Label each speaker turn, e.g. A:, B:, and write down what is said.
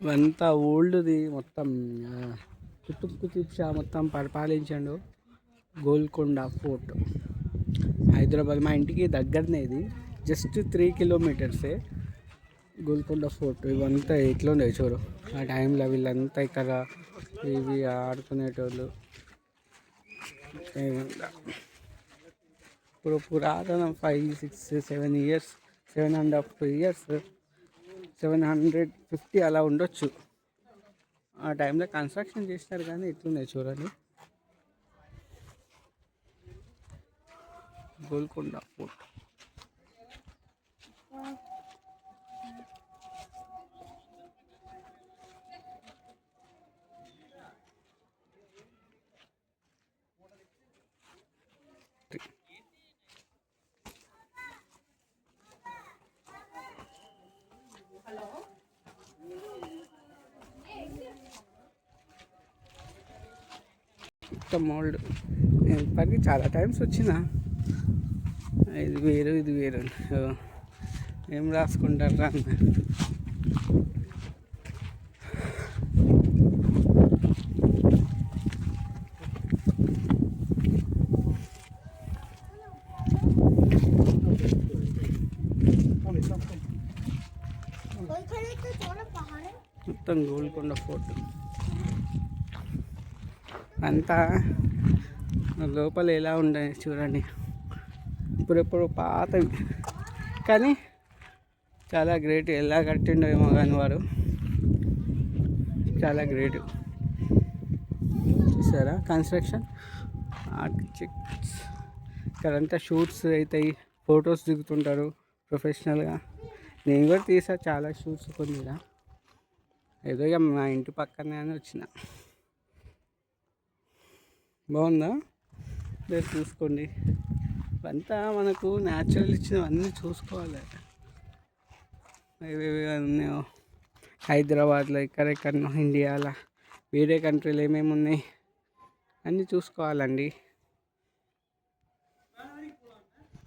A: ఇవంతా ఓల్డ్ది మొత్తం. కుతుబ్ కుతుబ్ షా మొత్తం పరిపాలించాడు. గోల్కొండ ఫోర్ట్ హైదరాబాద్, మా ఇంటికి దగ్గరనే, ఇది జస్ట్ 3 కిలోమీటర్సే. గోల్కొండ ఫోర్ట్ ఇవంతా ఎట్లుండే చూడు ఆ టైంలో. వీళ్ళంతా ఇక్కడ ఇవి ఆడుకునేటోళ్ళు. ఇప్పుడు పురాతన 5, 6, 7 ఇయర్స్, 7.5 ఇయర్స్, 750 అలా ఉండొచ్చు. ఆ టైంలో కన్స్ట్రక్షన్ చేసినారు కానీ ఎట్లున్నాయి చూడండి. గోల్కొండ ఫోర్ట్. మొత్తం ఓల్డ్. నేను ఇప్పటికీ చాలా టైమ్స్ వచ్చిన. ఇది వేరు ఇది వేరు ఏం రాసుకుంటారు అన్న. మొత్తం గోల్కొండ ఫోర్ట్ అంతా లోపల ఎలా ఉండే చూడండి. ఇప్పుడెప్పుడు పాతవి కానీ చాలా గ్రేట్. ఎలా కట్టిండో ఏమో కానీ వారు చాలా గ్రేట్. చూసారా కన్స్ట్రక్షన్, ఆర్కిటెక్ట్స్. ఇక్కడంతా షూట్స్ అవుతాయి, ఫొటోస్ దిగుతుంటారు ప్రొఫెషనల్గా. నేను కూడా తీసా చాలా షూట్స్ కొద్దిగా. ఏదో ఇక మా ఇంటి పక్కనే అని వచ్చిన. బాగుందా లేదు చూసుకోండి. ఇవంతా మనకు న్యాచురల్ ఇచ్చినవన్నీ చూసుకోవాలి. ఏవేవి ఉన్నాయో హైదరాబాద్లో, ఎక్కడెక్కడనో ఇండియాలో, వేరే కంట్రీలో ఏమేమి ఉన్నాయి అన్నీ చూసుకోవాలండి.